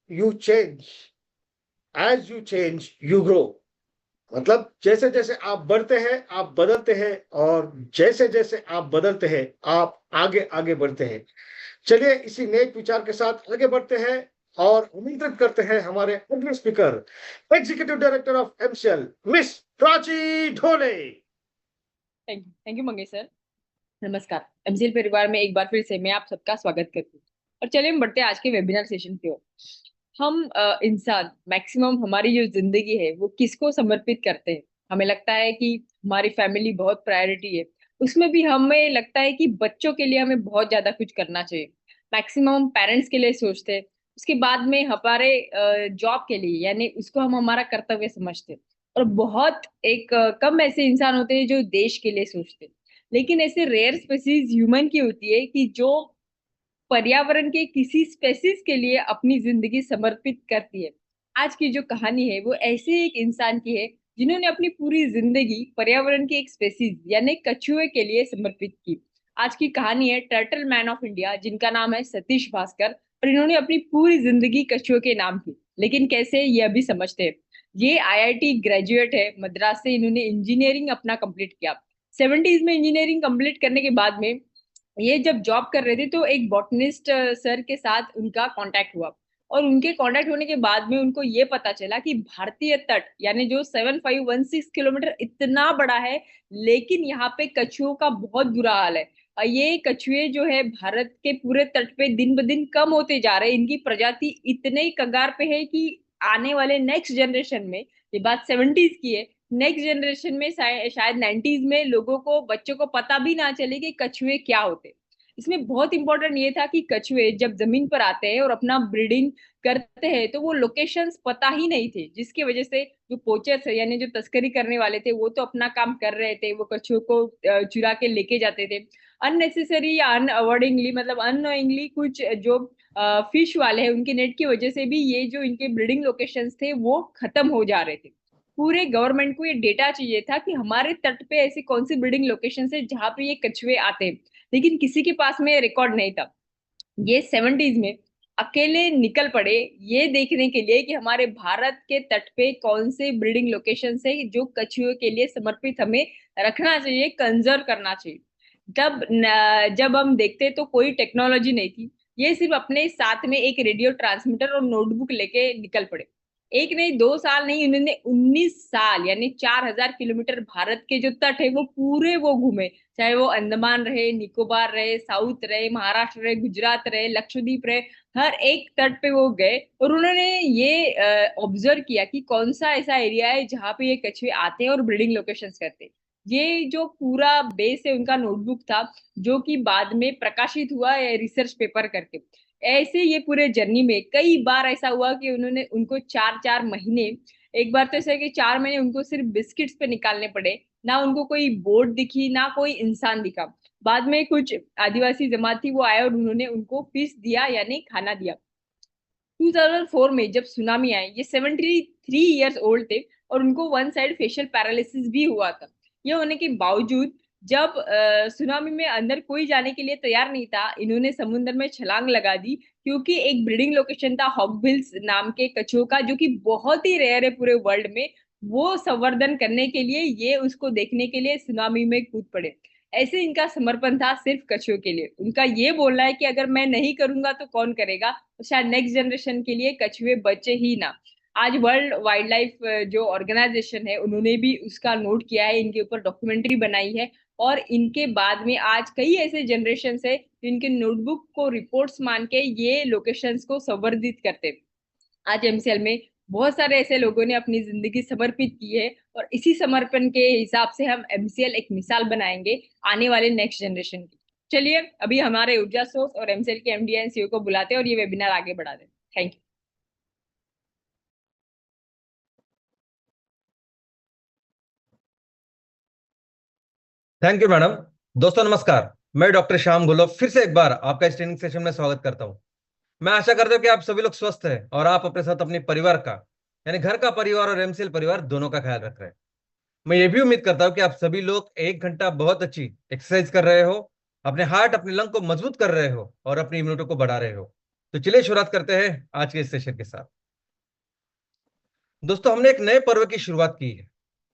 You change, as you change you grow. मतलब जैसे जैसे आप बढ़ते हैं आप बदलते हैं, और जैसे जैसे आप बदलते हैं आप आगे आगे बढ़ते हैं। चलिए इसी नेक विचार के साथ आगे बढ़ते हैं और आमंत्रित करते हैं हमारे अगले speaker, executive director of MCL, miss Prachi Dhole. Thank you Mangesh sir. नमस्कार। एमसीएल परिवार में एक बार फिर से मैं आप सबका स्वागत करती हूँ। और चलिए हम बढ़ते हैं आज के वेबिनार सेशन की ओर। हम इंसान मैक्सिमम हमारी जो जिंदगी है वो किसको समर्पित करते हैं। हमें लगता है कि हमारी फैमिली बहुत प्रायोरिटी है। उसमें भी हमें लगता है कि बच्चों के लिए हमें बहुत ज्यादा कुछ करना चाहिए। मैक्सिमम हम पेरेंट्स के लिए सोचते हैं। उसके बाद में हमारे जॉब के लिए, यानी उसको हम हमारा कर्तव्य समझते हैं। और बहुत एक कम ऐसे इंसान होते हैं जो देश के लिए सोचते हैं। लेकिन ऐसे रेयर स्पेसीज ह्यूमन की होती है कि जो पर्यावरण के किसी स्पेसीज के लिए अपनी जिंदगी समर्पित करती है। आज की जो कहानी है वो ऐसे एक इंसान की है जिन्होंने अपनी पूरी जिंदगी पर्यावरण के एक स्पेसीज यानी कछुए के लिए समर्पित की। आज की कहानी है टर्टल मैन ऑफ इंडिया, जिनका नाम है सतीश भास्कर, और इन्होंने अपनी पूरी जिंदगी कछुए के नाम की। लेकिन कैसे, ये अभी समझते हैं। ये आईआईटी ग्रेजुएट है, मद्रास से इन्होंने इंजीनियरिंग अपना कंप्लीट किया। 70s में इंजीनियरिंग कंप्लीट करने के बाद में ये जब जॉब कर रहे थे तो एक बॉटनिस्ट सर के साथ उनका कांटेक्ट हुआ। और उनके कांटेक्ट होने के बाद में उनको ये पता चला कि भारतीय तट यानी जो 7516 किलोमीटर इतना बड़ा है, लेकिन यहाँ पे कछुओं का बहुत बुरा हाल है। और ये कछुए जो है भारत के पूरे तट पे दिन ब दिन कम होते जा रहे हैं। इनकी प्रजाति इतने ही कगार पे है कि आने वाले नेक्स्ट जनरेशन में, ये बात 70s की है, नेक्स्ट जनरेशन में शायद 90s में लोगों को, बच्चों को पता भी ना चले कि कछुए क्या होते। इसमें बहुत इंपॉर्टेंट ये था कि कछुए जब जमीन पर आते हैं और अपना ब्रीडिंग करते हैं तो वो लोकेशंस पता ही नहीं थे, जिसकी वजह से जो पोचर्स है यानी जो तस्करी करने वाले थे वो तो अपना काम कर रहे थे, वो कछुओं को चुरा के लेके जाते थे अननेसेसरी या अनअवॉर्डिंगली, मतलब अननोइंगली। कुछ जो फिश वाले हैं उनके नेट की वजह से भी ये जो इनके ब्रीडिंग लोकेशंस थे वो खत्म हो जा रहे थे। पूरे गवर्नमेंट को ये डेटा चाहिए था कि हमारे तट पे ऐसी कौन सी ब्रीडिंग लोकेशन है जहां पे ये कछुए आते हैं, लेकिन किसी के पास में रिकॉर्ड नहीं था। ये 70s में अकेले निकल पड़े ये देखने के लिए कि हमारे भारत के तट पे कौन से ब्रीडिंग लोकेशन है जो कछुओं के लिए समर्पित हमें रखना चाहिए, कंजर्व करना चाहिए। जब हम देखते तो कोई टेक्नोलॉजी नहीं थी। ये सिर्फ अपने साथ में एक रेडियो ट्रांसमीटर और नोटबुक लेके निकल पड़े। एक नहीं, 2 साल नहीं, उन्होंने 19 साल यानी 4000 किलोमीटर भारत के जो तट है वो पूरे वो घूमे। चाहे वो अंडमान रहे, निकोबार रहे, साउथ रहे, महाराष्ट्र रहे, गुजरात रहे, लक्षद्वीप रहे, हर एक तट पे वो गए और उन्होंने ये ऑब्जर्व किया कि कौन सा ऐसा एरिया है जहाँ पे ये कछुए आते हैं और ब्रीडिंग लोकेशंस करते हैं। ये जो पूरा बेस है उनका नोटबुक था, जो कि बाद में प्रकाशित हुआ रिसर्च पेपर करके। ऐसे ये पूरे जर्नी में कई बार ऐसा हुआ कि उन्होंने उनको 4 4 महीने, एक बार तो ऐसा है कि 4 महीने उनको सिर्फ बिस्किट्स पे निकालने पड़े। ना उनको कोई बोट दिखी ना कोई इंसान दिखा। बाद में कुछ आदिवासी जमात थी, वो आए और उन्होंने उनको फिश दिया यानी खाना दिया। 2004 में जब सुनामी आई, ये 73 इयर्स ओल्ड थे और उनको वन साइड फेशियल पैरालिसिस भी हुआ था। ये होने के बावजूद जब सुनामी में अंदर कोई जाने के लिए तैयार नहीं था, इन्होंने समुद्र में छलांग लगा दी, क्योंकि एक ब्रीडिंग लोकेशन था हॉकबिल्स नाम के कछुओं का, जो कि बहुत ही रेयर है पूरे वर्ल्ड में। वो संवर्धन करने के लिए ये उसको देखने के लिए सुनामी में कूद पड़े। ऐसे इनका समर्पण था सिर्फ कछुओं के लिए। उनका ये बोलना है कि अगर मैं नहीं करूंगा तो कौन करेगा, तो शायद नेक्स्ट जनरेशन के लिए कछुए बचे ही ना। आज वर्ल्ड वाइल्ड लाइफ जो ऑर्गेनाइजेशन है उन्होंने भी उसका नोट किया है, इनके ऊपर डॉक्यूमेंट्री बनाई है। और इनके बाद में आज कई ऐसे जनरेशन है जो इनके नोटबुक को रिपोर्ट्स मान के ये लोकेशंस को संवर्धित करते हैं। आज एमसीएल में बहुत सारे ऐसे लोगों ने अपनी जिंदगी समर्पित की है, और इसी समर्पण के हिसाब से हम एमसीएल एक मिसाल बनाएंगे आने वाले नेक्स्ट जनरेशन की। चलिए अभी हमारे ऊर्जा सोर्स और एमसीएल के एमडी एंड सीईओ को बुलाते हैं और ये वेबिनार आगे बढ़ा दें। Thank you. Thank you madam. दोस्तों नमस्कार। मैं डॉक्टर श्याम गुल्लो फिर से एक बार आपका इस ट्रेनिंग सेशन में स्वागत करता हूं। मैं आशा करता हूं कि आप सभी लोग स्वस्थ हैं और आप अपने साथ अपने परिवार का, यानी घर का परिवार और एमसीएल परिवार दोनों का ख्याल रख रहे हैं। मैं ये भी उम्मीद करता हूं कि आप सभी लोग 1 घंटा बहुत अच्छी एक्सरसाइज कर रहे हो, अपने हार्ट अपने लंग को मजबूत कर रहे हो और अपनी इम्यूनिटी को बढ़ा रहे हो। तो चलिए शुरुआत करते हैं आज के इस सेशन के साथ। दोस्तों, हमने एक नए पर्व की शुरुआत की है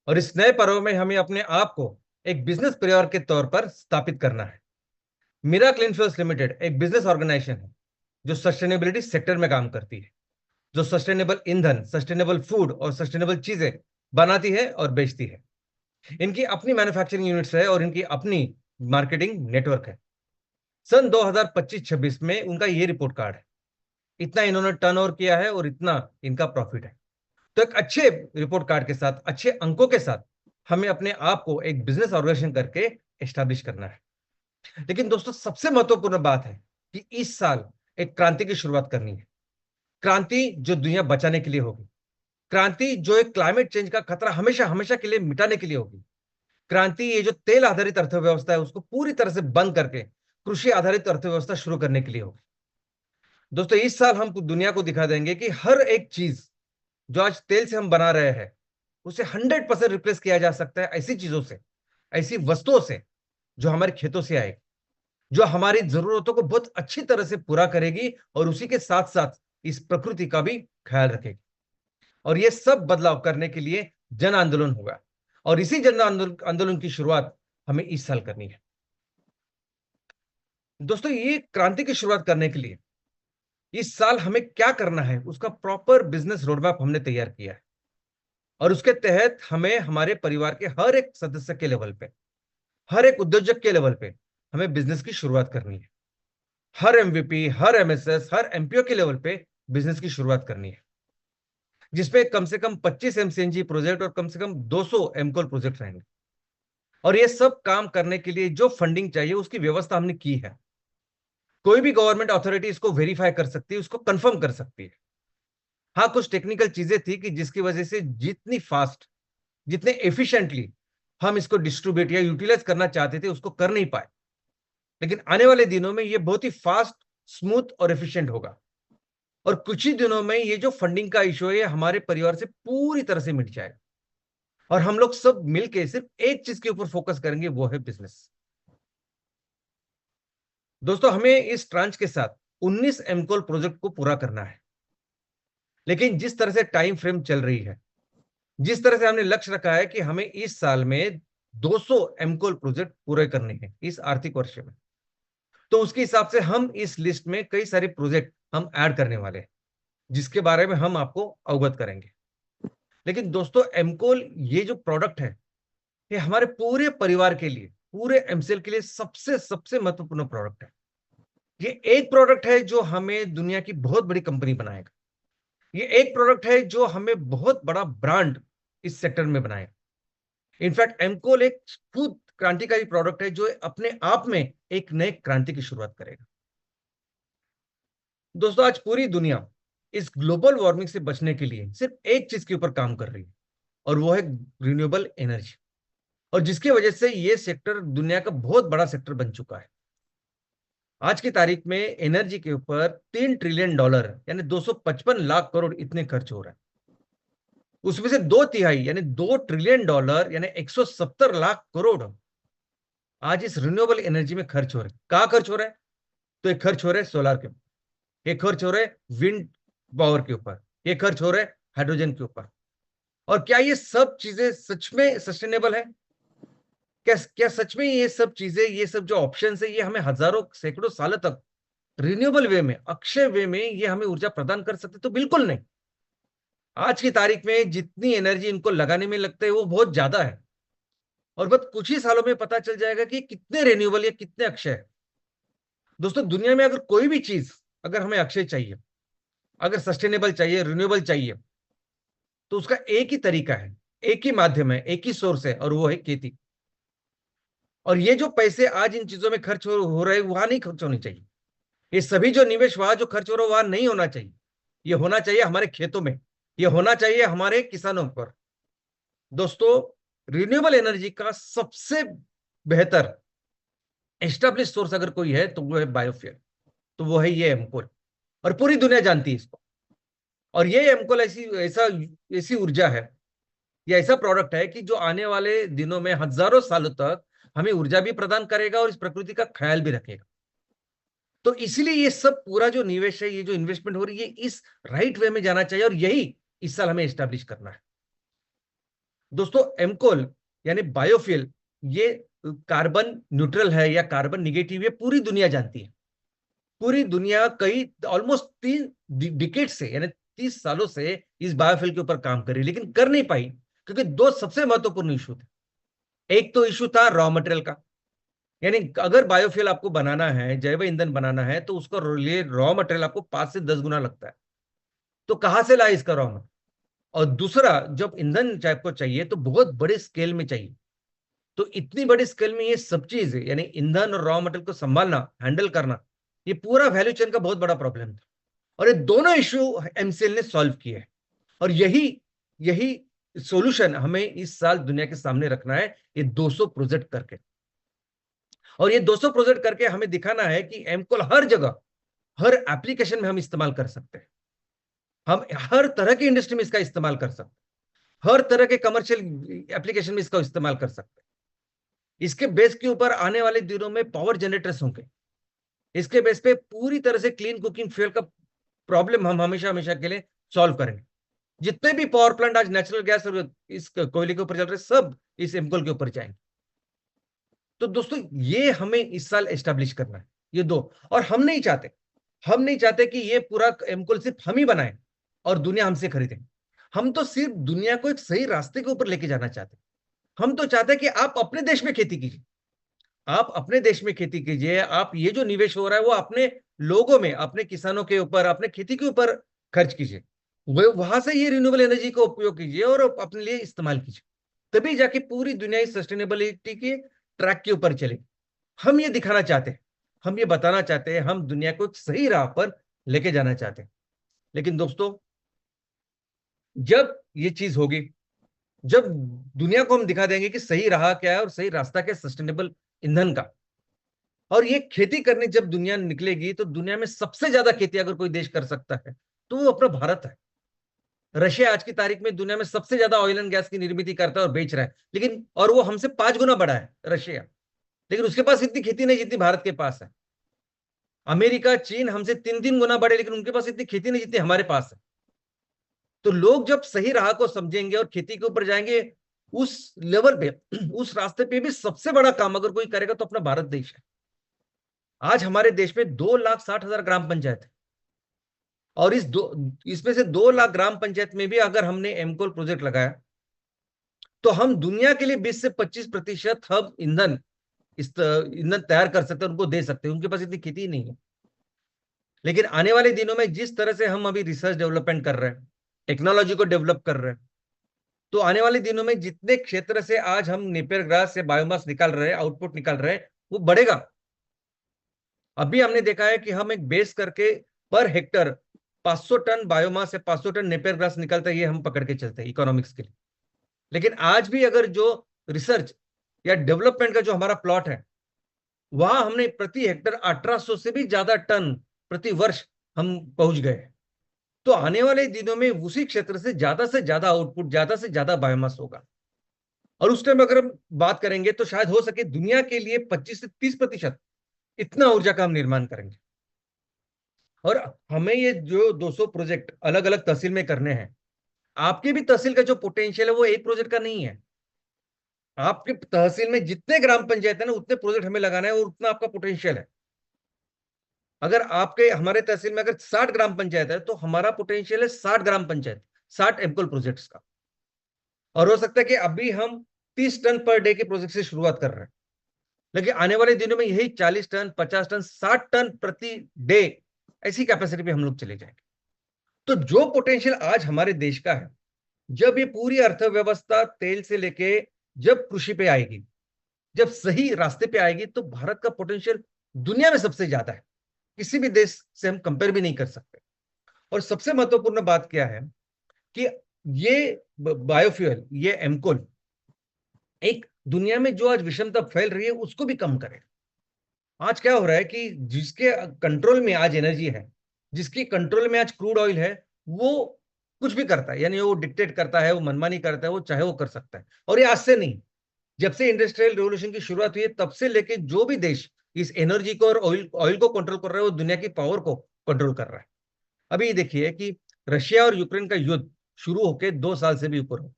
और इस नए पर्व में हमें अपने आप को एक बिजनेस परिवार के तौर पर स्थापित करना है। मिराकल इनफ्यूज लिमिटेड एक बिजनेस ऑर्गेनाइजेशन है जो सस्टेनेबिलिटी सेक्टर में काम करती है, जो सस्टेनेबल ईंधन, सस्टेनेबल फूड और सस्टेनेबल चीजें बनाती है और बेचती है। इनकी अपनी मैन्युफैक्चरिंग यूनिट्स है और इनकी अपनी मार्केटिंग नेटवर्क है। सन 2025-26 में उनका ये रिपोर्ट कार्ड है। इतना इन्होंने टर्नओवर किया है और इतना इनका प्रॉफिट है। तो एक अच्छे रिपोर्ट कार्ड के साथ, अच्छे अंकों के साथ हमें अपने आप को एक बिजनेस ऑर्गेनाइजेशन करके एस्टैब्लिश करना है। लेकिन दोस्तों, सबसे महत्वपूर्ण बात है कि इस साल एक क्रांति की शुरुआत करनी है। क्रांति जो दुनिया बचाने के लिए होगी, क्रांति जो एक क्लाइमेट चेंज का खतरा हमेशा हमेशा के लिए मिटाने के लिए होगी, क्रांति ये जो तेल आधारित अर्थव्यवस्था है उसको पूरी तरह से बंद करके कृषि आधारित अर्थव्यवस्था शुरू करने के लिए होगी। दोस्तों, इस साल हम दुनिया को दिखा देंगे कि हर एक चीज जो आज तेल से हम बना रहे हैं उसे 100% रिप्लेस किया जा सकता है ऐसी चीजों से, ऐसी वस्तुओं से जो हमारे खेतों से आएगी, जो हमारी जरूरतों को बहुत अच्छी तरह से पूरा करेगी और उसी के साथ साथ इस प्रकृति का भी ख्याल रखेगी। और ये सब बदलाव करने के लिए जन आंदोलन होगा और इसी जन आंदोलन की शुरुआत हमें इस साल करनी है। दोस्तों, ये क्रांति की शुरुआत करने के लिए इस साल हमें क्या करना है उसका प्रॉपर बिजनेस रोडमैप हमने तैयार किया है और उसके तहत हमें हमारे परिवार के हर एक सदस्य के लेवल पे, हर एक उद्योजक के लेवल पे हमें बिजनेस की शुरुआत करनी है। हर एमवीपी, हर एमएसएस, हर एमपीओ के लेवल पे बिजनेस की शुरुआत करनी है, जिसपे कम से कम 25 एमसीएनजी प्रोजेक्ट और कम से कम 200 एमकोल प्रोजेक्ट रहेंगे। और ये सब काम करने के लिए जो फंडिंग चाहिए उसकी व्यवस्था हमने की है। कोई भी गवर्नमेंट अथॉरिटी इसको वेरीफाई कर सकती है, उसको कंफर्म कर सकती है। हाँ, कुछ टेक्निकल चीजें थी कि जिसकी वजह से जितनी फास्ट, जितने एफिशिएंटली हम इसको डिस्ट्रीब्यूट या यूटिलाइज करना चाहते थे उसको कर नहीं पाए। लेकिन आने वाले दिनों में ये बहुत ही फास्ट, स्मूथ और एफिशिएंट होगा और कुछ ही दिनों में ये जो फंडिंग का इशू है हमारे परिवार से पूरी तरह से मिट जाएगा और हम लोग सब मिलके सिर्फ एक चीज के ऊपर फोकस करेंगे, वो है बिजनेस। दोस्तों, हमें इस ट्रांच के साथ 19 एमकोल प्रोजेक्ट को पूरा करना है। लेकिन जिस तरह से टाइम फ्रेम चल रही है, जिस तरह से हमने लक्ष्य रखा है कि हमें इस साल में 200 एमकोल प्रोजेक्ट पूरे करने हैं इस आर्थिक वर्ष में, तो उसके हिसाब से हम इस लिस्ट में कई सारे प्रोजेक्ट हम ऐड करने वाले हैं जिसके बारे में हम आपको अवगत करेंगे। लेकिन दोस्तों, एमकोल ये जो प्रोडक्ट है ये हमारे पूरे परिवार के लिए, पूरे एमसीएल के लिए सबसे सबसे महत्वपूर्ण प्रोडक्ट है। ये एक प्रोडक्ट है जो हमें दुनिया की बहुत बड़ी कंपनी बनाएगा। ये एक प्रोडक्ट है जो हमें बहुत बड़ा ब्रांड इस सेक्टर में बनाएगा। इनफैक्ट एमकोल एक खुद क्रांतिकारी प्रोडक्ट है जो अपने आप में एक नए क्रांति की शुरुआत करेगा। दोस्तों, आज पूरी दुनिया इस ग्लोबल वार्मिंग से बचने के लिए सिर्फ एक चीज के ऊपर काम कर रही है और वो है रिन्यूएबल एनर्जी, और जिसकी वजह से ये सेक्टर दुनिया का बहुत बड़ा सेक्टर बन चुका है। आज की तारीख में एनर्जी के ऊपर $3 ट्रिलियन यानी 255 लाख करोड़ इतने खर्च हो रहा है। उसमें से 2/3 यानी $2 ट्रिलियन यानी 170 लाख करोड़ आज इस रिन्यूएबल एनर्जी में खर्च हो रहे हैं। कहाँ खर्च हो रहा है? तो एक खर्च हो रहा है सोलर के ऊपर, एक खर्च हो रहा है विंड पावर के ऊपर, एक खर्च हो रहा है हाइड्रोजन के ऊपर। और क्या ये सब चीजें सच में सस्टेनेबल है? क्या क्या सच में ये सब चीजें, ये सब जो ऑप्शन है ये हमें हजारों सैकड़ों सालों तक रिन्यूएबल वे में, अक्षय वे में ये हमें ऊर्जा प्रदान कर सकते? तो बिल्कुल नहीं। आज की तारीख में जितनी एनर्जी इनको लगाने में लगता है वो बहुत ज्यादा है और बस कुछ ही सालों में पता चल जाएगा कि कितने रिन्यूएबल या कितने अक्षय है। दोस्तों, दुनिया में अगर कोई भी चीज, अगर हमें अक्षय चाहिए, अगर सस्टेनेबल चाहिए, रिन्यूएबल चाहिए, तो उसका एक ही तरीका है, एक ही माध्यम है, एक ही सोर्स है और वो है खेती। और ये जो पैसे आज इन चीजों में खर्च हो रहे हैं वहां नहीं खर्च होने चाहिए। ये सभी जो निवेश वहां जो खर्च हो रहा है वहां नहीं होना चाहिए। ये होना चाहिए हमारे खेतों में, ये होना चाहिए हमारे किसानों पर। दोस्तों, रिन्यूएबल एनर्जी का सबसे बेहतर एस्टेब्लिश सोर्स अगर कोई है तो वो है बायोफ्यूल, तो वो है ये एमकोल, और पूरी दुनिया जानती है इसको। और ये एमकोल ऐसी ऊर्जा है, ये ऐसा प्रोडक्ट है कि जो आने वाले दिनों में हजारों सालों तक हमें ऊर्जा भी प्रदान करेगा और इस प्रकृति का ख्याल भी रखेगा। तो इसलिए ये सब पूरा जो निवेश है, ये जो इन्वेस्टमेंट हो रही है, इस राइट वे में जाना चाहिए, और यही इस साल हमें एस्टैब्लिश करना है। दोस्तों, एमकोल यानी बायोफ्यूल, ये कार्बन न्यूट्रल है या कार्बन निगेटिव, ये पूरी दुनिया जानती है। पूरी दुनिया कई ऑलमोस्ट 3 डिकेड से, यानी 30 सालों से इस बायोफ्यूल के ऊपर काम कर रही है, लेकिन कर नहीं पाई क्योंकि दो सबसे महत्वपूर्ण इशू थे। एक तो इशू था रॉ मटेरियल का, यानी अगर बायोफ्यूल आपको बनाना है, जैव ईंधन बनाना है, तो उसका लिए रॉ मटेरियल आपको 5 से 10 गुना लगता है। तो कहां से लाए इसका रॉ मटेरियल? और दूसरा, जब ईंधन आपको चाहिए तो बहुत बड़े स्केल में चाहिए। तो इतनी बड़ी स्केल में ये सब चीज, यानी ईंधन और रॉ मटेरियल को संभालना, हैंडल करना, ये पूरा वैल्यू चेन का बहुत बड़ा प्रॉब्लम था। और ये दोनों इश्यू एमसीएल ने सॉल्व किए हैं, और यही यही सॉल्यूशन हमें इस साल दुनिया के सामने रखना है, ये 200 प्रोजेक्ट करके। और ये 200 प्रोजेक्ट करके हमें दिखाना है कि एमकोल हर जगह, हर एप्लीकेशन में हम इस्तेमाल कर सकते हैं। हम हर तरह की इंडस्ट्री में इसका इस्तेमाल कर सकते हैं, हर तरह के कमर्शियल एप्लीकेशन में इसका इस्तेमाल कर सकते हैं। इसके बेस के ऊपर आने वाले दिनों में पावर जनरेटर्स होंगे। इसके बेस पे पूरी तरह से क्लीन कुकिंग फ्यूल का प्रॉब्लम हम हमेशा हमेशा के लिए सॉल्व करेंगे। जितने भी पावर प्लांट आज नेचुरल गैस और इस कोयले के ऊपर चल रहे, सब इस एमकोल के ऊपर जाएंगे। तो दोस्तों, ये हमें इस साल एस्टेब्लिश करना है, ये दो। और हम नहीं चाहते कि ये पूरा एमकोल सिर्फ हम ही बनाए और दुनिया हमसे खरीदे। हम तो सिर्फ दुनिया को एक सही रास्ते के ऊपर लेके जाना चाहते हैं। हम तो चाहते हैं कि आप अपने देश में खेती कीजिए, आप अपने देश में खेती कीजिए। आप ये जो निवेश हो रहा है वो अपने लोगों में, अपने किसानों के ऊपर, अपने खेती के ऊपर खर्च कीजिए। वहां से ये रिन्यूएबल एनर्जी का उपयोग कीजिए और अपने लिए इस्तेमाल कीजिए। तभी जाके पूरी दुनिया इस सस्टेनेबिलिटी के ट्रैक के ऊपर चले। हम ये दिखाना चाहते हैं, हम ये बताना चाहते हैं, हम दुनिया को एक सही राह पर लेके जाना चाहते हैं। लेकिन दोस्तों, जब ये चीज होगी, जब दुनिया को हम दिखा देंगे कि सही राह क्या है और सही रास्ता क्या है सस्टेनेबल ईंधन का, और ये खेती करने जब दुनिया निकलेगी, तो दुनिया में सबसे ज्यादा खेती अगर कोई देश कर सकता है तो वो अपना भारत है। रशिया आज की तारीख में दुनिया में सबसे ज्यादा ऑयल एंड गैस की निर्मित करता है और बेच रहा है, लेकिन और वो हमसे 5 गुना बड़ा है रशिया, लेकिन उसके पास इतनी खेती नहीं जितनी भारत के पास है। अमेरिका, चीन हमसे 3-3 गुना बड़े, लेकिन उनके पास इतनी खेती नहीं जितनी हमारे पास है। तो लोग जब सही राह को समझेंगे और खेती के ऊपर जाएंगे, उस लेवल पे, उस रास्ते पे भी सबसे बड़ा काम अगर कोई करेगा तो अपना भारत देश है। आज हमारे देश में 2,60,000 ग्राम पंचायत है, और इसमें से 2 लाख ग्राम पंचायत में भी अगर हमने एमकोल प्रोजेक्ट लगाया तो हम दुनिया के लिए 20 से 25% हम ईंधन तैयार कर सकते हैं, उनको दे सकते हैं। उनके पास इतनी खेती ही नहीं है। लेकिन आने वाले दिनों में जिस तरह से हम अभी रिसर्च डेवलपमेंट कर रहे हैं, टेक्नोलॉजी को डेवलप कर रहे हैं, तो आने वाले दिनों में जितने क्षेत्र से आज हम नेपियर ग्रास से बायोमास निकाल रहे हैं, आउटपुट निकाल रहे हैं, वो बढ़ेगा। अभी हमने देखा है कि हम एक बेस करके पर हेक्टर 500 टन बायोमास से 500 टन नेपियर ग्रास निकलता है, ये हम पकड़ के चलते हैं इकोनॉमिक्स के लिए। लेकिन आज भी अगर जो रिसर्च या डेवलपमेंट का जो हमारा प्लॉट है, वहां हमने प्रति हेक्टर 1800 से भी ज्यादा टन प्रति वर्ष हम पहुंच गए। तो आने वाले दिनों में उसी क्षेत्र से ज्यादा आउटपुट, ज्यादा से ज्यादा बायोमास होगा। और उस टाइम अगर हम बात करेंगे तो शायद हो सके दुनिया के लिए 25 से 30% इतना ऊर्जा का हम निर्माण करेंगे। और हमें ये जो 200 प्रोजेक्ट अलग अलग तहसील में करने हैं, आपकी भी तहसील का जो पोटेंशियल है वो एक प्रोजेक्ट का नहीं है। आपके तहसील में जितने ग्राम पंचायत है ना, उतने प्रोजेक्ट हमें लगाना है और उतना आपका पोटेंशियल है। अगर आपके हमारे तहसील में अगर 60 ग्राम पंचायत है तो हमारा पोटेंशियल है 60 ग्राम पंचायत, 60 एमकोल प्रोजेक्ट्स का। और हो सकता है कि अभी हम 30 टन पर डे के प्रोजेक्ट से शुरुआत कर रहे हैं, लेकिन आने वाले दिनों में यही 40 टन, 50 टन, 60 टन प्रति डे, ऐसी कैपेसिटी पे हम लोग चले जाएंगे। तो जो पोटेंशियल आज हमारे देश का है, जब ये पूरी अर्थव्यवस्था तेल से लेके जब कृषि पे आएगी, जब सही रास्ते पे आएगी, तो भारत का पोटेंशियल दुनिया में सबसे ज्यादा है। किसी भी देश से हम कंपेयर भी नहीं कर सकते। और सबसे महत्वपूर्ण बात क्या है कि ये बायोफ्यूल, ये एमकोल एक दुनिया में जो आज विषमता फैल रही है उसको भी कम करे। आज क्या हो रहा है कि जिसके कंट्रोल में आज एनर्जी है, जिसके कंट्रोल में आज क्रूड ऑयल है, वो कुछ भी करता है, यानी वो डिक्टेट करता है, वो मनमानी करता है, वो चाहे वो कर सकता है। और ये आज से नहीं, जब से इंडस्ट्रियल रिवॉल्यूशन की शुरुआत हुई है तब से लेके जो भी देश कि इस एनर्जी को और ऑयल को कंट्रोल कर रहा है, वो दुनिया की पावर को कंट्रोल कर रहा है। अभी देखिए कि रशिया और यूक्रेन का युद्ध शुरू होकर 2 साल से भी ऊपर हो।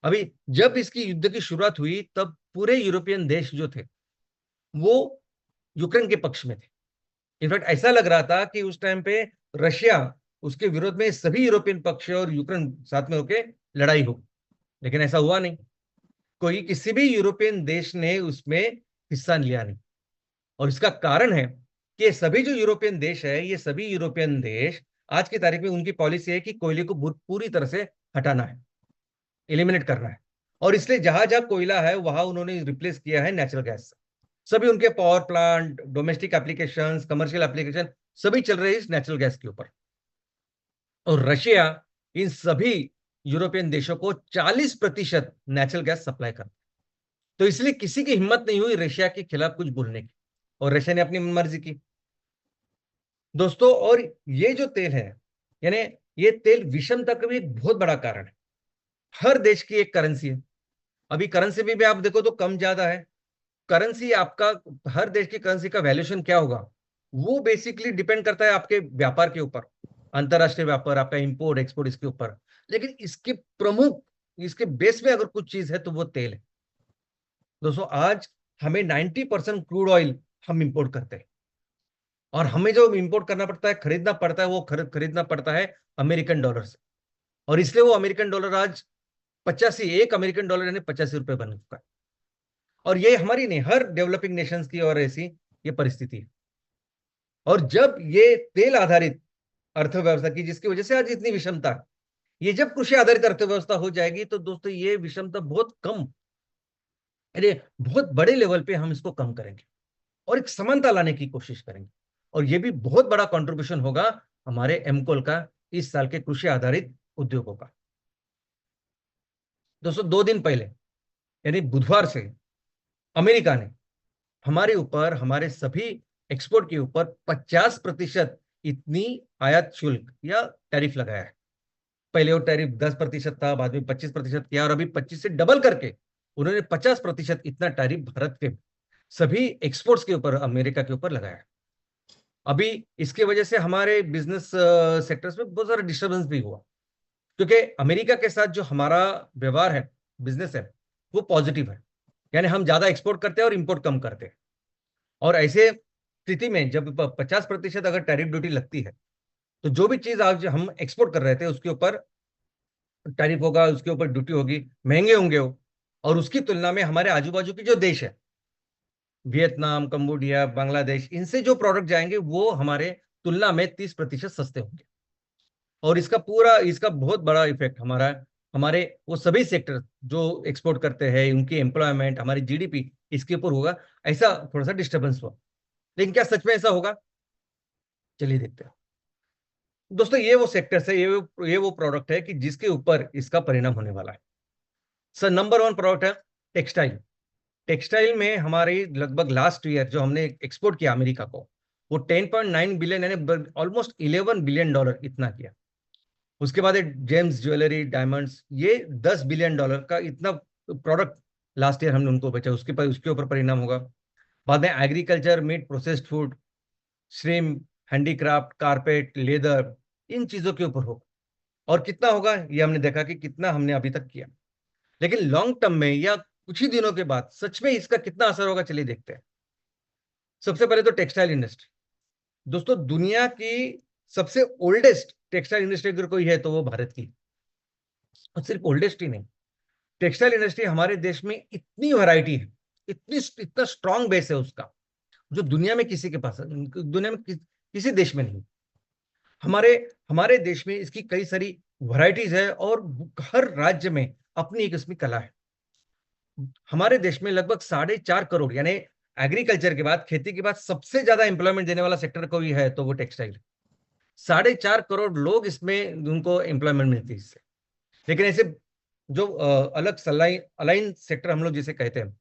अभी जब इसकी युद्ध की शुरुआत हुई तब पूरे यूरोपियन देश जो थे वो यूक्रेन के पक्ष में थे। इनफैक्ट ऐसा लग रहा था कि उस टाइम पे रशिया उसके विरोध में सभी यूरोपियन पक्ष और यूक्रेन साथ में होकर लड़ाई हो, लेकिन ऐसा हुआ नहीं। कोई किसी भी यूरोपियन देश ने उसमें हिस्सा लिया नहीं। और इसका कारण है कि सभी जो यूरोपियन देश है, ये सभी यूरोपियन देश आज की तारीख में उनकी पॉलिसी है कि कोयले को पूरी तरह से हटाना है, एलिमिनेट करना है। और इसलिए जहां जहां कोयला है वहां उन्होंने रिप्लेस किया है नेचुरल गैस से। सभी उनके power plant, domestic applications, commercial application सभी चल रहे हैं इस नेचुरल गैस के ऊपर। और रशिया इन सभी यूरोपियन देशों को 40% नेचुरल गैस सप्लाई करता है। तो इसलिए किसी की हिम्मत नहीं हुई रशिया के खिलाफ कुछ बोलने की, और रशिया ने अपनी मर्जी की दोस्तों। और ये जो तेल है, यानी ये तेल विषमता का भी एक बहुत बड़ा कारण है। हर देश की एक करेंसी है। अभी करेंसी भी आप देखो तो कम ज्यादा है। करेंसी आपका, हर देश की करेंसी का वैल्यूएशन क्या होगा वो बेसिकली डिपेंड करता है आपके व्यापार के ऊपर, अंतरराष्ट्रीय व्यापार, आपका इंपोर्ट एक्सपोर्ट, इसके ऊपर। लेकिन इसके प्रमुख, इसके बेस में अगर कुछ चीज है तो वो तेल है दोस्तों। आज हमें 90% क्रूड ऑयल हम इंपोर्ट करते हैं, और हमें जो इंपोर्ट करना पड़ता है, खरीदना पड़ता है, वो खरीदना पड़ता है अमेरिकन डॉलर से। और इसलिए वो अमेरिकन डॉलर आज 85, एक अमेरिकन डॉलर यानी 85 रुपए बन चुका है। और ये हमारी नहीं, हर डेवलपिंग नेशंस की और ऐसी ये परिस्थिति है। और जब ये तेल आधारित अर्थव्यवस्था की, जिसकी वजह से आज इतनी विषमता है, ये जब कृषि आधारित अर्थव्यवस्था हो जाएगी तो दोस्तों ये विषमता बहुत कम, अरे बहुत बड़े लेवल पे हम इसको कम करेंगे और एक समानता लाने की कोशिश करेंगे। और ये भी बहुत बड़ा कंट्रीब्यूशन होगा हमारे एमकोल का, इस साल के कृषि आधारित उद्योगों का। दोस्तों 2 दिन पहले यानी बुधवार से अमेरिका ने हमारे ऊपर, हमारे सभी एक्सपोर्ट के ऊपर 50% इतनी आयात शुल्क या टैरिफ लगाया है। पहले वो टैरिफ 10% था, बाद में 25% किया, और अभी 25 से डबल करके उन्होंने 50% इतना टैरिफ भारत के सभी एक्सपोर्ट्स के ऊपर, अमेरिका के ऊपर लगाया है। अभी इसके वजह से हमारे बिजनेस सेक्टर्स में बहुत सारा डिस्टर्बेंस भी हुआ, क्योंकि अमेरिका के साथ जो हमारा व्यवहार है, बिजनेस है, वो पॉजिटिव है। यानी हम ज्यादा एक्सपोर्ट करते हैं और इंपोर्ट कम करते हैं। और ऐसे स्थिति में जब 50% अगर टैरिफ ड्यूटी लगती है, तो जो भी चीज आज हम एक्सपोर्ट कर रहे थे उसके ऊपर टैरिफ होगा, उसके ऊपर ड्यूटी होगी, महंगे होंगे वो। और उसकी तुलना में हमारे आजू बाजू की जो देश है, वियतनाम, कंबोडिया, बांग्लादेश, इनसे जो प्रोडक्ट जाएंगे वो हमारे तुलना में 30% सस्ते होंगे। और इसका बहुत बड़ा इफेक्ट हमारे वो सभी सेक्टर जो एक्सपोर्ट करते हैं, उनकी एम्प्लॉयमेंट, हमारी जीडीपी, इसके ऊपर होगा। ऐसा थोड़ा सा डिस्टर्बेंस हुआ, लेकिन क्या सच में ऐसा होगा? चलिए देखते हैं दोस्तों। ये वो सेक्टर है, ये वो प्रोडक्ट है कि जिसके ऊपर इसका परिणाम होने वाला है। सर नंबर 1 प्रोडक्ट है टेक्सटाइल। टेक्सटाइल में हमारी लगभग लास्ट ईयर जो हमने एक्सपोर्ट किया अमेरिका को, वो 10.9 बिलियन यानी ऑलमोस्ट 11 बिलियन डॉलर इतना किया। उसके बाद जेम्स ज्वेलरी, डायमंड्स, ये 10 बिलियन डॉलर का इतना प्रोडक्ट लास्ट ईयर हमने उनको बेचा, उसके ऊपर परिणाम होगा। बाद में agriculture, meat, processed food, shrimp, handicraft, carpet, leather, इन चीजों के ऊपर होगा। और कितना होगा ये हमने देखा कि कितना हमने अभी तक किया। लेकिन लॉन्ग टर्म में या कुछ ही दिनों के बाद सच में इसका कितना असर होगा, चलिए देखते हैं। सबसे पहले तो टेक्सटाइल इंडस्ट्री। दोस्तों दुनिया की सबसे ओल्डेस्ट टेक्सटाइल इंडस्ट्री अगर कोई है तो वो भारत की। और सिर्फ ओल्डेस्ट ही नहीं, टेक्सटाइल इंडस्ट्री हमारे देश में इतनी वैरायटी है, इतना स्ट्रॉन्ग बेस है उसका, जो दुनिया में किसी के पास, दुनिया में किसी देश में नहीं। हमारे हमारे देश में इसकी कई सारी वैरायटीज है, और हर राज्य में अपनी एक इसमें कला है। हमारे देश में लगभग 4.5 करोड़, यानी एग्रीकल्चर के बाद, खेती के बाद सबसे ज्यादा एम्प्लॉयमेंट देने वाला सेक्टर कोई है तो वो टेक्सटाइल है। 4.5 करोड़ लोग इसमें, उनको एम्प्लॉयमेंट मिलती है इससे। लेकिन ऐसे जो अलग अलाइन सेक्टर हम लोग जिसे कहते हैं,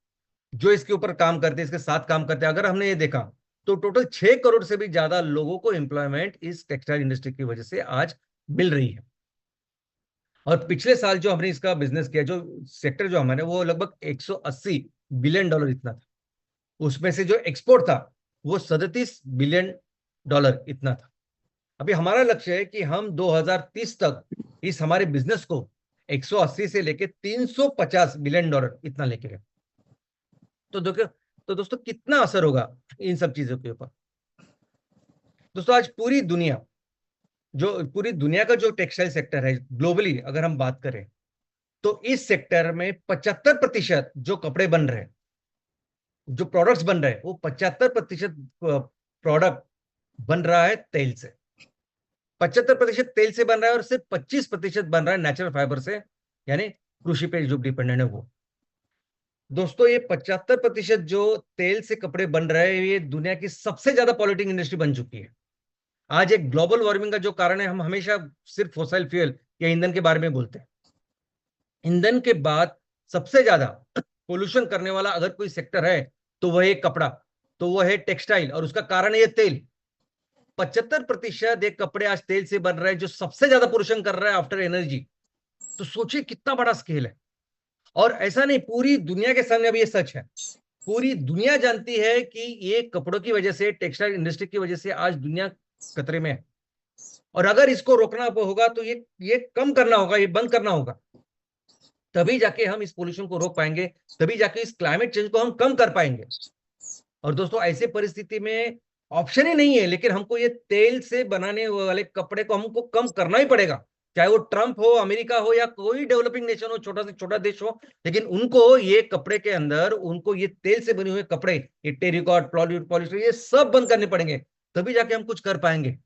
जो इसके ऊपर काम करते हैं, इसके साथ काम करते हैं, अगर हमने ये देखा तो टोटल 6 करोड़ से भी ज्यादा लोगों को एम्प्लॉयमेंट इस टेक्सटाइल इंडस्ट्री की वजह से आज मिल रही है। और पिछले साल जो हमने इसका बिजनेस किया, जो सेक्टर जो हमारे, वो लगभग 180 बिलियन डॉलर इतना था। उसमें से जो एक्सपोर्ट था वो 37 बिलियन डॉलर इतना था। अभी हमारा लक्ष्य है कि हम 2030 तक इस हमारे बिजनेस को 180 से लेके 350 बिलियन डॉलर इतना लेके गए। तो देखो, तो दोस्तों कितना असर होगा इन सब चीजों के ऊपर। दोस्तों आज पूरी दुनिया का जो टेक्सटाइल सेक्टर है ग्लोबली अगर हम बात करें, तो इस सेक्टर में 75% जो कपड़े बन रहे हैं, जो प्रोडक्ट्स बन रहे हैं, वो 75% प्रोडक्ट बन रहा है तेल से। 75% तेल से बन रहा है और सिर्फ 25% बन रहा है नेचुरल फाइबर से, यानी कृषि पे जो डिपेंडेंट है वो। दोस्तों ये 75% जो तेल से कपड़े बन रहे हैं, ये दुनिया की सबसे ज्यादा पॉल्यूटिंग इंडस्ट्री बन चुकी है। आज एक ग्लोबल वार्मिंग का जो कारण है, हम हमेशा सिर्फ फॉसिल फ्यूल या ईंधन के बारे में बोलते हैं। ईंधन के बाद सबसे ज्यादा पोल्यूशन करने वाला अगर कोई सेक्टर है तो वह है कपड़ा, तो वह है टेक्सटाइल, और उसका कारण है ये तेल। 75% एक कपड़े आज तेल से बन रहे हैं, जो सबसे ज्यादा पोल्यूशन कर रहा है आफ्टर एनर्जी। तो सोचिए कितना बड़ा स्केल है। और ऐसा नहीं, पूरी दुनिया के सामने अब ये सच है। पूरी दुनिया जानती है कि ये कपड़ों की वजह से, टेक्सटाइल इंडस्ट्री की वजह से आज दुनिया खतरे में है। और अगर इसको रोकना होगा तो ये कम करना होगा, ये बंद करना होगा, तभी जाके हम इस पोल्यूशन को रोक पाएंगे, तभी जाके इस क्लाइमेट चेंज को हम कम कर पाएंगे। और दोस्तों ऐसे परिस्थिति में ऑप्शन ही नहीं है, लेकिन हमको ये तेल से बनाने वाले कपड़े को हमको कम करना ही पड़ेगा। चाहे वो ट्रंप हो, अमेरिका हो, या कोई डेवलपिंग नेशन हो, छोटा से छोटा देश हो, लेकिन उनको ये कपड़े के अंदर, उनको ये तेल से बने हुए कपड़े, ये टेरिकॉट, पॉलिस्टर, ये सब बंद करने पड़ेंगे, तभी जाके हम कुछ कर पाएंगे,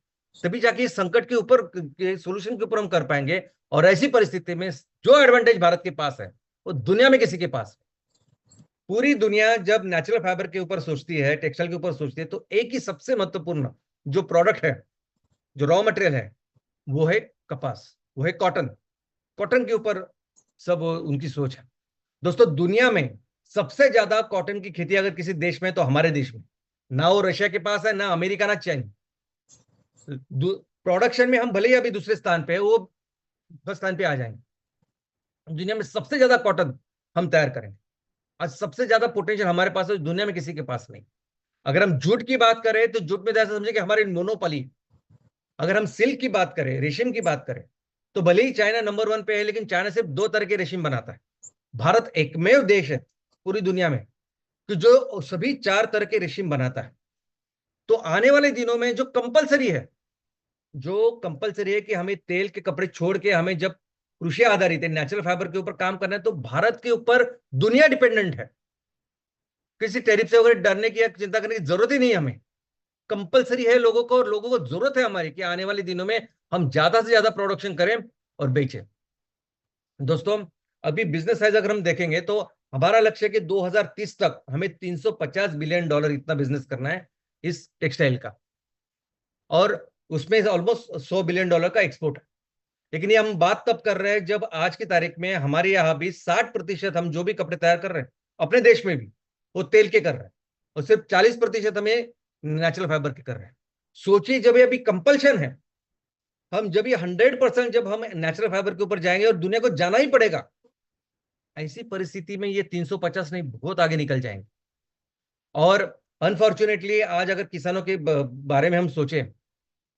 तभी जाके इस संकट के ऊपर, सोल्यूशन के ऊपर हम कर पाएंगे। और ऐसी परिस्थिति में जो एडवांटेज भारत के पास है वो दुनिया में किसी के पास। पूरी दुनिया जब नेचुरल फाइबर के ऊपर सोचती है, टेक्सटाइल के ऊपर सोचती है, तो एक ही सबसे महत्वपूर्ण जो प्रोडक्ट है, जो रॉ मटेरियल है, वो है कपास, वो है कॉटन। कॉटन के ऊपर सब उनकी सोच है। दोस्तों दुनिया में सबसे ज्यादा कॉटन की खेती अगर किसी देश में, तो हमारे देश में। ना वो रशिया के पास है, ना अमेरिका, ना चाइना। प्रोडक्शन में हम भले ही अभी दूसरे स्थान पे है, वो फर्स्ट स्थान पे आ जाएंगे। दुनिया में सबसे ज्यादा कॉटन हम तैयार करेंगे। आज सबसे ज्यादा पोटेंशियल हमारे पास है, दुनिया में किसी के पास नहीं। अगर हम जूट की बात करें तो जूट में जैसे समझे कि हमारी मोनोपोली। अगर हम सिल्क की बात करें, रेशम की बात करें, तो भले ही चाइना नंबर 1 पे है, लेकिन चाइना सिर्फ 2 तरह के रेशम बनाता है। भारत एकमेव देश है पूरी दुनिया में कि जो सभी 4 तरह के रेशम बनाता है। तो आने वाले दिनों में जो कंपलसरी है कि हमें तेल के कपड़े छोड़ के हमें जब कृषि आधारित है, नेचुरल फाइबर के ऊपर काम करना है, तो भारत के ऊपर दुनिया डिपेंडेंट है। किसी टैरिफ से वगैरह डरने की या चिंता करने की जरूरत ही नहीं है हमें। कंपलसरी है लोगों को, और लोगों को जरूरत है हमारी कि आने वाले दिनों में हम ज्यादा से ज्यादा प्रोडक्शन करें और बेचें। दोस्तों अभी बिजनेस साइज अगर हम देखेंगे तो हमारा लक्ष्य है कि 2030 तक हमें 350 बिलियन डॉलर इतना बिजनेस करना है इस टेक्सटाइल का, और उसमें ऑलमोस्ट 100 बिलियन डॉलर का एक्सपोर्ट है। लेकिन ये हम बात तब कर रहे हैं जब आज की तारीख में हमारे यहाँ भी 60% हम जो भी कपड़े तैयार कर रहे हैं अपने देश में भी, वो तेल के कर रहे हैं, और सिर्फ 40% हमें नेचुरल फाइबर के कर रहे हैं। सोचिए जब ये अभी कंपल्शन है, हम जब ये 100% जब हम नेचुरल फाइबर के ऊपर जाएंगे और दुनिया को जाना ही पड़ेगा, ऐसी परिस्थिति में ये 350 नहीं, बहुत आगे निकल जाएंगे। और अनफॉर्चुनेटली आज अगर किसानों के बारे में हम सोचें,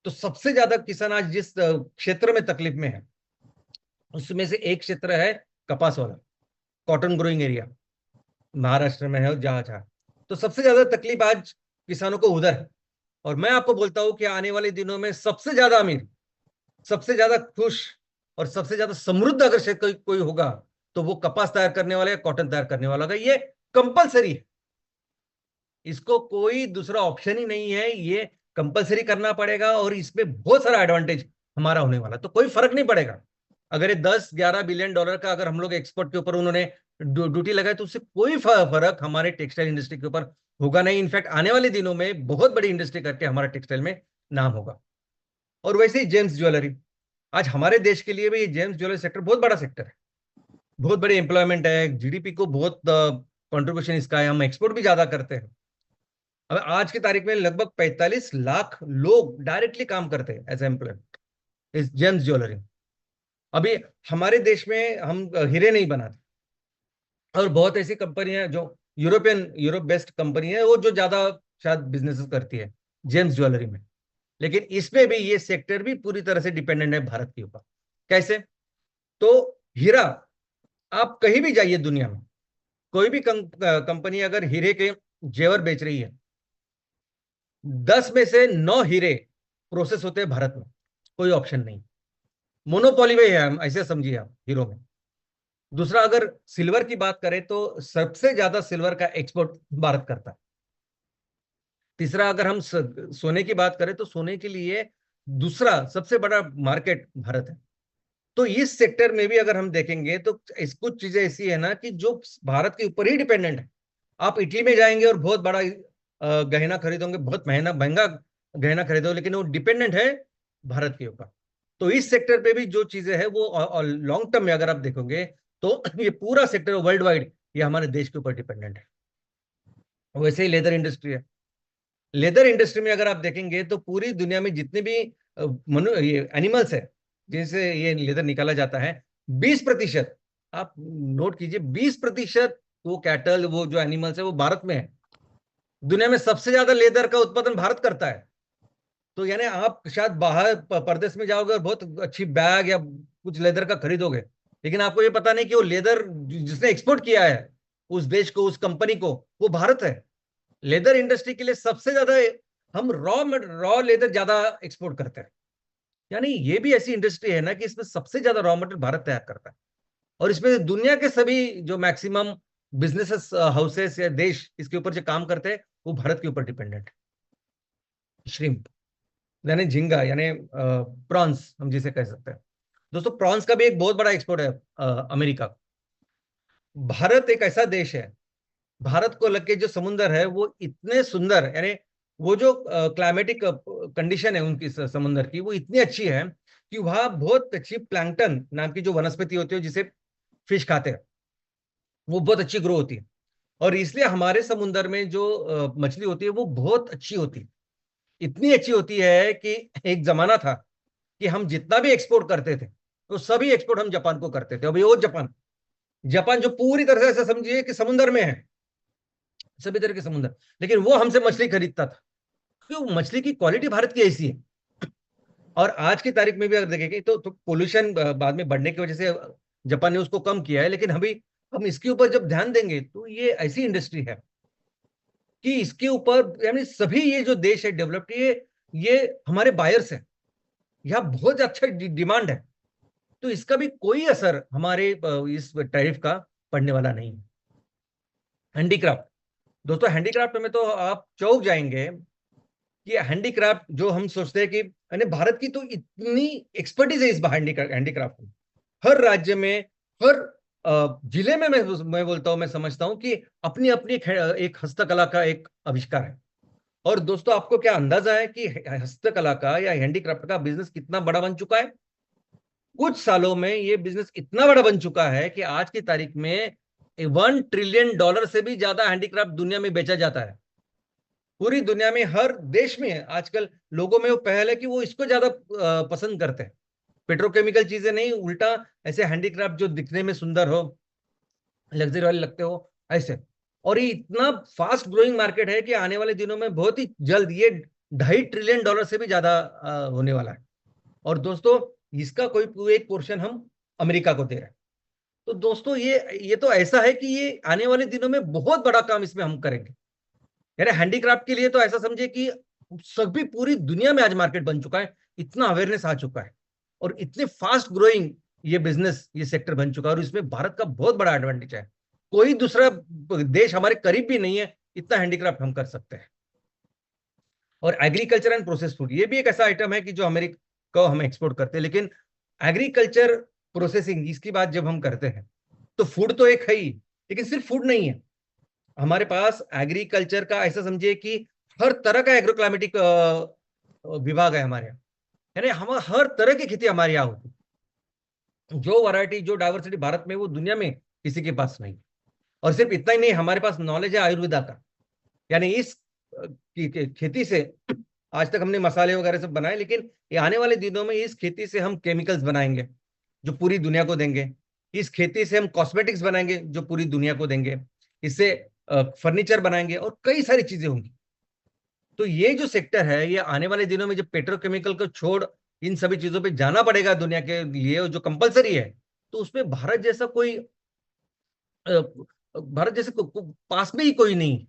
तो सबसे ज्यादा किसान आज जिस क्षेत्र में तकलीफ में है, उसमें से एक क्षेत्र है कपास वाला, कॉटन ग्रोइंग एरिया, महाराष्ट्र में है जहां जहां। तो सबसे ज्यादा तकलीफ आज किसानों को उधर है। और मैं आपको बोलता हूं कि आने वाले दिनों में सबसे ज्यादा अमीर, सबसे ज्यादा खुश और सबसे ज्यादा समृद्ध अगर से कोई होगा, तो वो कपास तैयार करने वाला है, कॉटन तैयार करने वाला होगा। ये कंपलसरी है, इसको कोई दूसरा ऑप्शन ही नहीं है, ये कंपलसरी करना पड़ेगा। और इसमें बहुत सारा एडवांटेज हमारा होने वाला, तो कोई फर्क नहीं पड़ेगा अगर ये 10-11 बिलियन डॉलर का अगर हम लोग एक्सपोर्ट के ऊपर उन्होंने ड्यूटी लगाई, तो उससे कोई फर्क हमारे टेक्सटाइल इंडस्ट्री के ऊपर होगा नहीं। इनफैक्ट आने वाले दिनों में बहुत बड़ी इंडस्ट्री करके हमारा टेक्सटाइल में नाम होगा। और वैसे ही जेम्स ज्वेलरी, आज हमारे देश के लिए भी जेम्स ज्वेलरी सेक्टर बहुत बड़ा सेक्टर है, बहुत बड़ी एम्प्लॉयमेंट है, जीडीपी को बहुत कंट्रीब्यूशन इसका है, हम एक्सपोर्ट भी ज्यादा करते हैं। अब आज की तारीख में लगभग 45 लाख लोग डायरेक्टली काम करते हैं एज एम्प्लॉयमेंट इस जेम्स ज्वेलरी। अभी हमारे देश में हम हीरे नहीं बनाते, और बहुत ऐसी कंपनियां जो यूरोप बेस्ड कंपनी है वो, जो ज्यादा शायद बिजनेस करती है जेम्स ज्वेलरी में। लेकिन इसमें भी ये सेक्टर भी पूरी तरह से डिपेंडेंट है भारत के ऊपर। कैसे? तो हीरा, आप कहीं भी जाइए दुनिया में, कोई भी कंपनी अगर हीरे के जेवर बेच रही है, 10 में से 9 हीरे प्रोसेस होते हैं भारत में, कोई ऑप्शन नहीं। मोनोपोली में है, हम ऐसे समझिए आप हीरो में। दूसरा, अगर सिल्वर की बात करें तो सबसे ज्यादा सिल्वर का एक्सपोर्ट भारत करता है। तीसरा, अगर हम सोने की बात करें तो सोने के लिए दूसरा सबसे बड़ा मार्केट भारत है। तो इस सेक्टर में भी अगर हम देखेंगे तो इस कुछ चीजें ऐसी है ना कि जो भारत के ऊपर ही डिपेंडेंट है। आप इटली में जाएंगे और बहुत बड़ा गहना खरीदोगे, बहुत महंगा महंगा गहना खरीदोगे, लेकिन वो डिपेंडेंट है भारत के ऊपर। तो इस सेक्टर पे भी जो चीजें है वो लॉन्ग टर्म में अगर आप देखोगे तो ये पूरा सेक्टर वर्ल्ड वाइड ये हमारे देश के ऊपर डिपेंडेंट है। वैसे ही लेदर इंडस्ट्री है। लेदर इंडस्ट्री में अगर आप देखेंगे तो पूरी दुनिया में जितने भी ये एनिमल्स है जिनसे ये लेदर निकाला जाता है, 20%, आप नोट कीजिए, 20% वो कैटल, वो जो एनिमल्स है वो भारत में है। दुनिया में सबसे ज्यादा लेदर का उत्पादन भारत करता है। तो यानी आप शायद बाहर परदेश में जाओगे और बहुत अच्छी बैग या कुछ लेदर का खरीदोगे, लेकिन आपको ये पता नहीं कि वो लेदर जिसने एक्सपोर्ट किया है उस देश को, उस कंपनी को, वो भारत है। लेदर इंडस्ट्री के लिए सबसे ज्यादा हम रॉ लेदर ज्यादा एक्सपोर्ट करते हैं। यानी ये भी ऐसी इंडस्ट्री है ना कि इसमें सबसे ज्यादा रॉ मटेरियल भारत तैयार करता है। और इसमें दुनिया के सभी जो मैक्सिमम बिजनेसेस हाउसेस या देश इसके ऊपर जो काम करते हैं वो भारत के ऊपर डिपेंडेंट है। श्रिम्प यानी झींगा, यानी प्रॉन्स हम जिसे कह सकते हैं। दोस्तों, प्रॉन्स का भी एक बहुत बड़ा एक्सपोर्ट है अमेरिका। भारत एक ऐसा देश है, भारत को लग के जो समुंदर है वो इतने सुंदर, यानी वो जो क्लाइमेटिक कंडीशन है उनकी समुंदर की, वो इतनी अच्छी है कि वहां बहुत अच्छी प्लैंकटन नाम की जो वनस्पति होती है जिसे फिश खाते हैं, वो बहुत अच्छी ग्रो होती है। और इसलिए हमारे समुंदर में जो मछली होती है वो बहुत अच्छी होती है। इतनी अच्छी होती है कि एक जमाना था कि हम जितना भी एक्सपोर्ट करते थे तो सभी एक्सपोर्ट हम जापान को करते थे। अभी वो जापान जापान जो पूरी तरह से ऐसा समझिए कि समुंदर में है, सभी तरह के समुंदर, लेकिन वो हमसे मछली खरीदता था क्योंकि मछली की क्वालिटी भारत की ऐसी है। और आज की तारीख में भी अगर देखेंगे तो पोल्यूशन बाद में बढ़ने की वजह से जापान ने उसको कम किया है, लेकिन अभी हम इसके ऊपर जब ध्यान देंगे तो ये ऐसी इंडस्ट्री है कि इसके ऊपर यानी सभी ये जो देश है डेवलप्ड, ये हमारे बायर्स हैं, यहाँ बहुत अच्छा डिमांड है। तो इसका भी कोई असर हमारे इस टैरिफ का पड़ने वाला नहीं है। हैंडीक्राफ्ट, दोस्तों हैंडीक्राफ्ट में तो आप चौंक जाएंगे कि हैंडीक्राफ्ट जो हम सोचते हैं कि यानी भारत की तो इतनी एक्सपर्टीज है इस हैंडीक्राफ्ट में। हर राज्य में, हर जिले में मैं बोलता हूं, मैं समझता हूं कि अपनी अपनी एक हस्तकला का एक आविष्कार है। और दोस्तों, आपको क्या अंदाजा है कि हस्तकला का या हैंडीक्राफ्ट का बिजनेस कितना बड़ा बन चुका है? कुछ सालों में ये बिजनेस इतना बड़ा बन चुका है कि आज की तारीख में $1 ट्रिलियन से भी ज्यादा हैंडीक्राफ्ट दुनिया में बेचा जाता है। पूरी दुनिया में हर देश में आजकल लोगों में वो पहल है कि वो इसको ज्यादा पसंद करते हैं, पेट्रोकेमिकल चीजें नहीं, उल्टा ऐसे हैंडीक्राफ्ट जो दिखने में सुंदर हो, लग्जरी वाले लगते हो, ऐसे। और ये इतना फास्ट ग्रोइंग मार्केट है कि आने वाले दिनों में बहुत ही जल्द ये $2.5 ट्रिलियन से भी ज्यादा होने वाला है। और दोस्तों, इसका कोई एक पोर्शन हम अमेरिका को दे रहे हैं। तो दोस्तों, ये तो ऐसा है कि ये आने वाले दिनों में बहुत बड़ा काम इसमें हम करेंगे। यानी हैंडीक्राफ्ट के लिए तो ऐसा समझिए कि सभी पूरी दुनिया में आज मार्केट बन चुका है, इतना अवेयरनेस आ चुका है और इतने फास्ट ग्रोइंग ये बिजनेस, ये सेक्टर बन चुका है। और इसमें भारत का बहुत बड़ा एडवांटेज है, कोई दूसरा देश हमारे करीब भी नहीं है इतना हैंडीक्राफ्ट हम कर सकते हैं। और एग्रीकल्चर एंड प्रोसेस फूड, ये भी एक ऐसा आइटम है कि जो अमेरिका को हम एक्सपोर्ट करते हैं। लेकिन एग्रीकल्चर प्रोसेसिंग इसकी बात जब हम करते हैं तो फूड तो एक है ही, लेकिन सिर्फ फूड नहीं है। हमारे पास एग्रीकल्चर का ऐसा समझिए कि हर तरह का एग्रोक्लाइमेटिक विभाग है हमारे यहाँ। यानी हम हर तरह की खेती हमारे यहाँ होती, जो वैरायटी, जो डाइवर्सिटी भारत में वो दुनिया में किसी के पास नहीं। और सिर्फ इतना ही नहीं, हमारे पास नॉलेज है आयुर्वेदा का। यानी इस खेती से आज तक हमने मसाले वगैरह सब बनाए, लेकिन ये आने वाले दिनों में इस खेती से हम केमिकल्स बनाएंगे जो पूरी दुनिया को देंगे। इस खेती से हम कॉस्मेटिक्स बनाएंगे जो पूरी दुनिया को देंगे। इससे फर्नीचर बनाएंगे और कई सारी चीजें होंगी। तो ये जो सेक्टर है, ये आने वाले दिनों में जब पेट्रोकेमिकल को छोड़ इन सभी चीजों पे जाना पड़ेगा दुनिया के लिए, जो कंपलसरी है, तो उसमें भारत जैसा कोई भारत जैसे पास में ही कोई नहीं,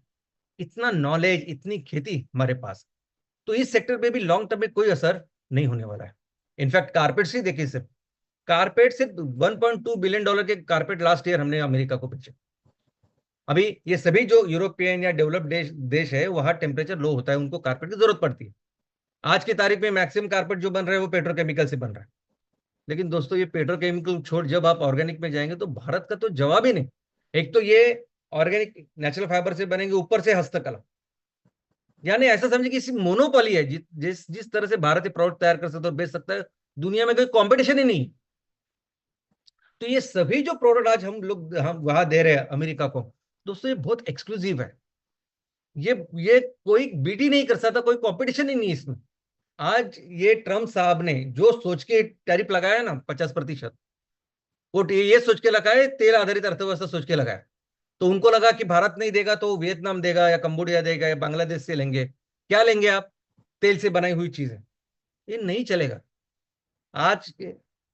इतना नॉलेज, इतनी खेती हमारे पास। तो इस सेक्टर पे भी लॉन्ग टर्म में कोई असर नहीं होने वाला है। इनफैक्ट कारपेट ही देखिए, सिर्फ कारपेट से $1.2 बिलियन के कारपेट लास्ट ईयर हमने अमेरिका को बेचे। अभी ये सभी जो यूरोपियन या डेवलप्ड देश है, वहां टेम्परेचर लो होता है, उनको कारपेट की जरूरत पड़ती है। आज की तारीख में मैक्सिमम कारपेट जो बन रहा है वो पेट्रोकेमिकल से बन रहा है। लेकिन दोस्तों, ये पेट्रोकेमिकल छोड़ जब आप ऑर्गेनिक में जाएंगे तो भारत का तो जवाब ही नहीं। एक तो ये ऑर्गेनिक नेचुरल फाइबर से बनेंगे, ऊपर से हस्तकला, यानी ऐसा समझे कि इसी मोनोपोली है। जिस तरह से भारत ये प्रोडक्ट तैयार कर सकता है और बेच सकता है, दुनिया में कोई कंपटीशन ही नहीं। तो ये सभी जो प्रोडक्ट आज हम वहां दे रहे हैं अमेरिका को, दोस्तों ये बहुत एक्सक्लूसिव है। ये कोई बीट ही नहीं कर सकता, कोई कंपटीशन ही नहीं इसमें। आज ये ट्रम्प साहब ने जो सोच के टैरिफ लगाया ना 50%, वो ये सोच के लगाए, तेल आधारित अर्थव्यवस्था सोच के लगाया। तो उनको लगा कि भारत नहीं देगा तो वियतनाम देगा या कंबोडिया देगा या बांग्लादेश से लेंगे। क्या लेंगे आप? तेल से बनाई हुई चीजें। ये नहीं चलेगा। आज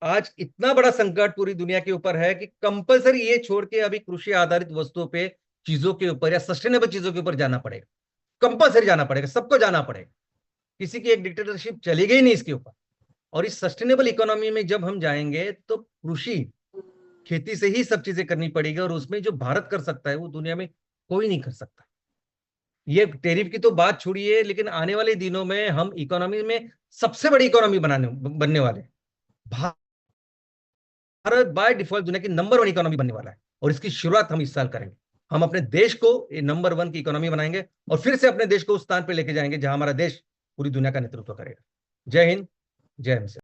आज इतना बड़ा संकट पूरी दुनिया के ऊपर है कि कंपलसरी ये छोड़ के अभी कृषि आधारित वस्तुओं पे, चीजों के ऊपर या सस्टेनेबल चीजों के ऊपर जाना पड़ेगा। कंपलसरी जाना पड़ेगा, सबको जाना पड़ेगा। किसी की एक डिक्टेटरशिप चलेगी ही नहीं इसके ऊपर। और इस सस्टेनेबल इकोनॉमी में जब हम जाएंगे तो कृषि, खेती से ही सब चीजें करनी पड़ेगी। और उसमें जो भारत कर सकता है वो दुनिया में कोई नहीं कर सकता। ये टैरिफ की तो बात छोड़िए, लेकिन आने वाले दिनों में हम इकोनॉमी में सबसे बड़ी इकोनॉमी बनने वाले हैं। भारत बाय डिफॉल्ट दुनिया की नंबर 1 इकोनॉमी बनने वाला है। और इसकी शुरुआत हम इस साल करेंगे। हम अपने देश को नंबर 1 की इकोनॉमी बनाएंगे और फिर से अपने देश को उस स्थान पर लेके जाएंगे जहां हमारा देश पूरी दुनिया का नेतृत्व करेगा। जय हिंद, जय हिंद।